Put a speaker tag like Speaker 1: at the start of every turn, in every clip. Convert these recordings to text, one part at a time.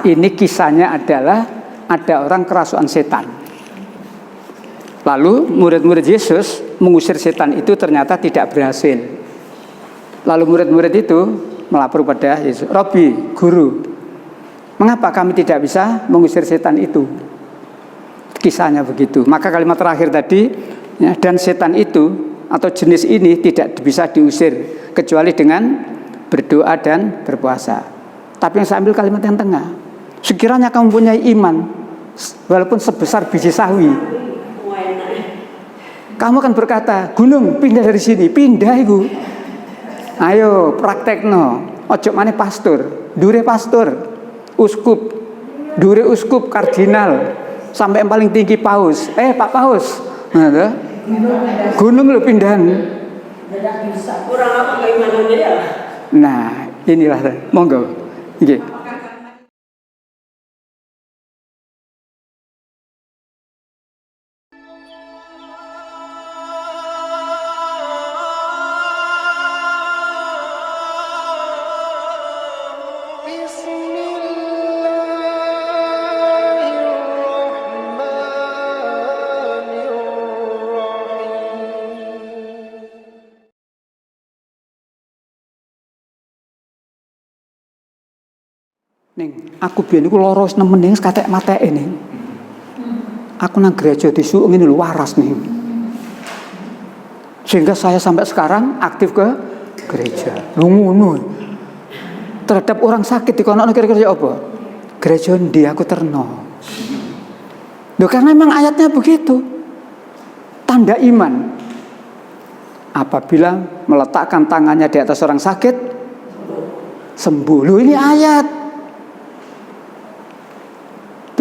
Speaker 1: Ini kisahnya adalah ada orang kerasukan setan. Lalu murid-murid Yesus mengusir setan itu ternyata tidak berhasil. Lalu murid-murid itu melapor pada Yesus, "Robi, guru, mengapa kami tidak bisa mengusir setan itu?" Kisahnya begitu. Maka kalimat terakhir tadi, ya, dan setan itu atau jenis ini tidak bisa diusir kecuali dengan berdoa dan berpuasa. Tapi yang saya ambil kalimat yang tengah. Sekiranya kamu punya iman walaupun sebesar biji sawi, kamu akan berkata, "Gunung, pindah dari sini." Pindah itu. Ayo praktekno. Ojo maneh pastor, dure pastor, uskup, dure uskup, kardinal, sampai yang paling tinggi paus. Pak paus. Nah, gunung lu pindahan.
Speaker 2: Kurang apa keimanannya ya?
Speaker 1: Nah, inilah monggo. Nggih. Ning, aku biyen iku lara wis nemen ning katek mateke ning. Aku nang gereja disuuk ngene lho waras ning. Sehingga saya sampai sekarang aktif ke gereja. Lho ngono. Terhadap orang sakit dikonokno kira-kira apa? Gereja ndi aku terno. Lho karena memang ayatnya begitu. Tanda iman. Apabila meletakkan tangannya di atas orang sakit sembuh. Lho ini ayat.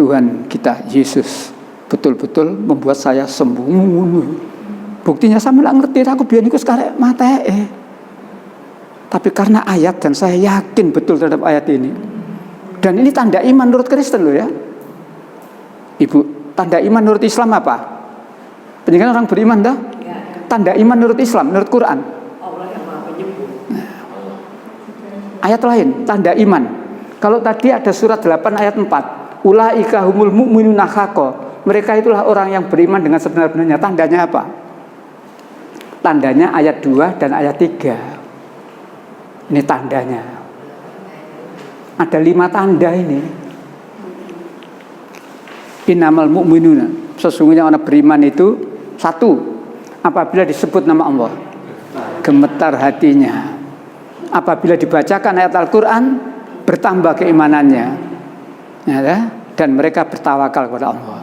Speaker 1: Tuhan kita Yesus betul-betul membuat saya sembuh. Buktinya saya malah ngerti aku biyen iku sekarang mateke. Tapi karena ayat dan saya yakin betul terhadap ayat ini. Dan ini tanda iman menurut Kristen loh ya. Ibu, tanda iman menurut Islam apa? Penjelasan orang beriman dah. Tanda iman menurut Islam, menurut Quran. Ayat lain, tanda iman. Kalau tadi ada surat 8 ayat 4. Ulaika humul mu'minuna haqqan. Mereka itulah orang yang beriman dengan sebenar-benarnya. Tandanya apa? Tandanya ayat 2 dan ayat 3. Ini tandanya. Ada 5 tanda ini. Innamal mu'minuna. Sesungguhnya orang beriman itu 1. Apabila disebut nama Allah, gemetar hatinya. Apabila dibacakan ayat Al-Quran, bertambah keimanannya. Ya, dan mereka bertawakal kepada Allah.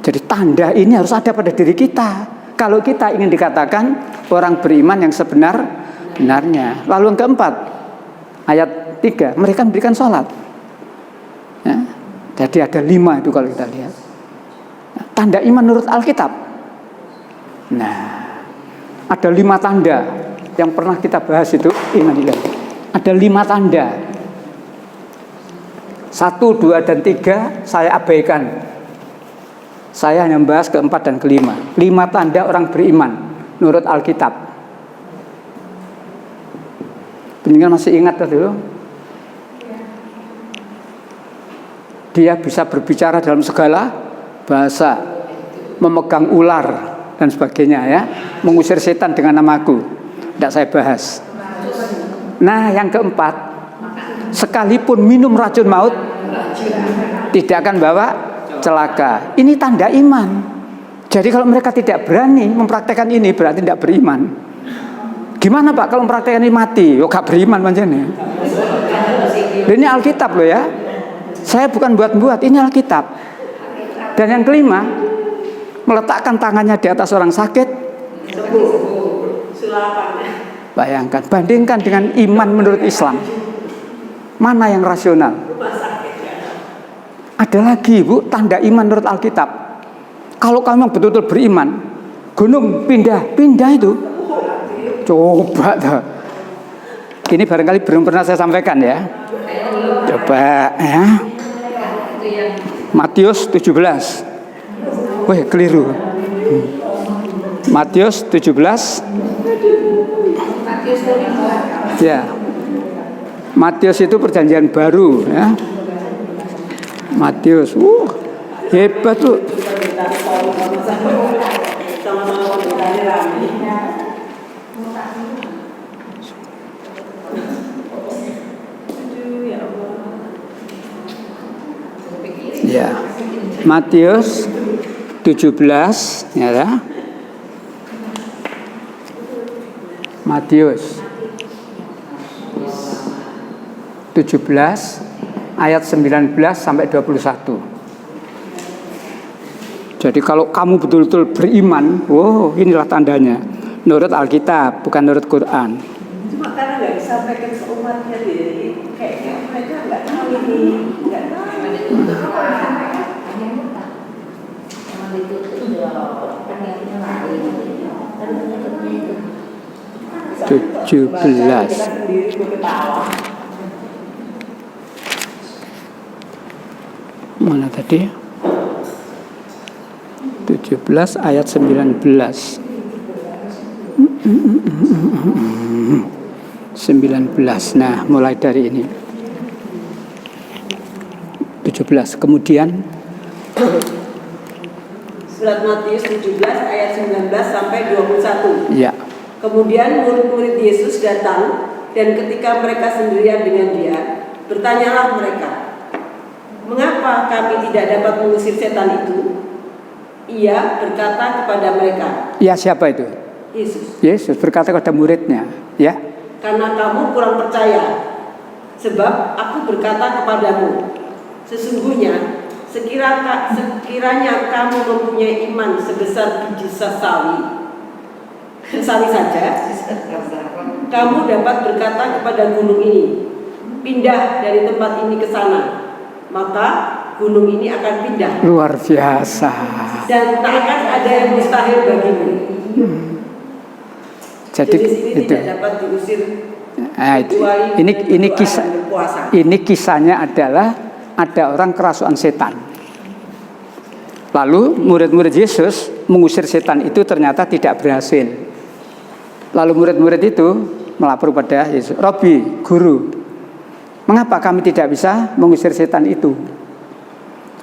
Speaker 1: Jadi tanda ini harus ada pada diri kita. Kalau kita ingin dikatakan orang beriman yang sebenar-benarnya. Lalu yang keempat, ayat 3, mereka memberikan sholat. Ya, jadi ada 5 itu kalau kita lihat. Tanda iman menurut Alkitab. Nah, ada 5 tanda yang pernah kita bahas itu. Ada 5 tanda. 1, 2, dan 3 saya abaikan. Saya hanya membahas keempat dan kelima. 5 tanda orang beriman menurut Alkitab. Pendengar masih ingat tadi? Dia bisa berbicara dalam segala bahasa, memegang ular dan sebagainya ya, mengusir setan dengan namaku. Tidak saya bahas. Nah, yang keempat, sekalipun minum racun maut tidak akan bawa celaka. Ini tanda iman. Jadi kalau mereka tidak berani mempraktekkan ini berarti tidak beriman. Gimana Pak kalau mempraktekkan ini mati? Yo gak beriman manjane. Ini Alkitab loh ya. Saya bukan buat-buat, ini Alkitab. Dan yang kelima, meletakkan tangannya di atas orang sakit. Bayangkan, bandingkan dengan iman menurut Islam. Mana yang rasional? Ada lagi Bu, tanda iman menurut Alkitab. Kalau kamu betul-betul beriman, gunung pindah itu. Coba dah. Ini barangkali belum pernah saya sampaikan ya. Coba ya. Matius 17. Wih, keliru. Matius 17. Ya. Matius itu perjanjian baru ya. Matius, hebat tuh. Ya, Matius 17 ya. Matius 17 ayat 19 sampai 21. Jadi kalau kamu betul-betul beriman, inilah tandanya. Menurut Alkitab, bukan menurut Quran.
Speaker 2: Cuma karena nggak disampaikan ke umatnya, kayaknya mereka nggak tahu ini, nggak tahu.
Speaker 1: 17. Mana tadi? 17 ayat 19. 19. Nah, mulai dari ini. 17. Kemudian
Speaker 2: Surat Matius 17 ayat 19 sampai 21.
Speaker 1: ya.
Speaker 2: Kemudian murid-murid Yesus datang, dan ketika mereka sendirian dengan dia, bertanyalah mereka, "Mengapa kami tidak dapat mengusir setan itu?" Ia berkata kepada mereka.
Speaker 1: Ya, siapa itu?
Speaker 2: Yesus.
Speaker 1: Yesus berkata kepada muridnya, ya.
Speaker 2: "Karena kamu kurang percaya, sebab aku berkata kepadamu, sesungguhnya sekiranya kamu mempunyai iman sebesar biji sawi saja, kamu dapat berkata kepada gunung ini, pindah dari tempat ini ke sana, maka gunung ini akan pindah.
Speaker 1: Luar biasa.
Speaker 2: Dan tak akan ada yang mustahil bagimu."
Speaker 1: Jadi
Speaker 2: sini
Speaker 1: itu.
Speaker 2: tidak dapat diusir.
Speaker 1: Ini kisahnya adalah ada orang kerasukan setan. Lalu murid-murid Yesus mengusir setan itu ternyata tidak berhasil. Lalu murid-murid itu melapor pada Yesus, "Robi, guru, mengapa kami tidak bisa mengusir setan itu?"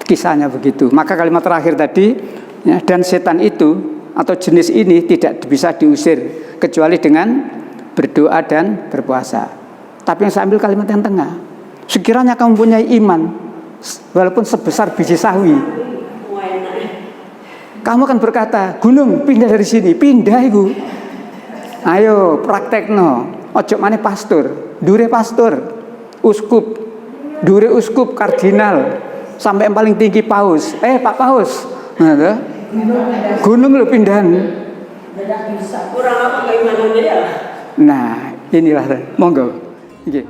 Speaker 1: Kisahnya begitu. Maka kalimat terakhir tadi, ya, dan setan itu atau jenis ini tidak bisa diusir kecuali dengan berdoa dan berpuasa. Tapi yang saya ambil kalimat yang tengah. Sekiranya kamu punya iman walaupun sebesar biji sawi, kamu akan berkata, "Gunung, pindah dari sini." Pindah iku. Ayo praktekno. Ojo maneh pastor, dure pastor, uskup, dure uskup, kardinal, sampai yang paling tinggi paus. Pak Paus. Nah, gunung lu pindahan.
Speaker 2: Kurang apa keimanannya ya?
Speaker 1: Nah, inilah monggo. Nggih.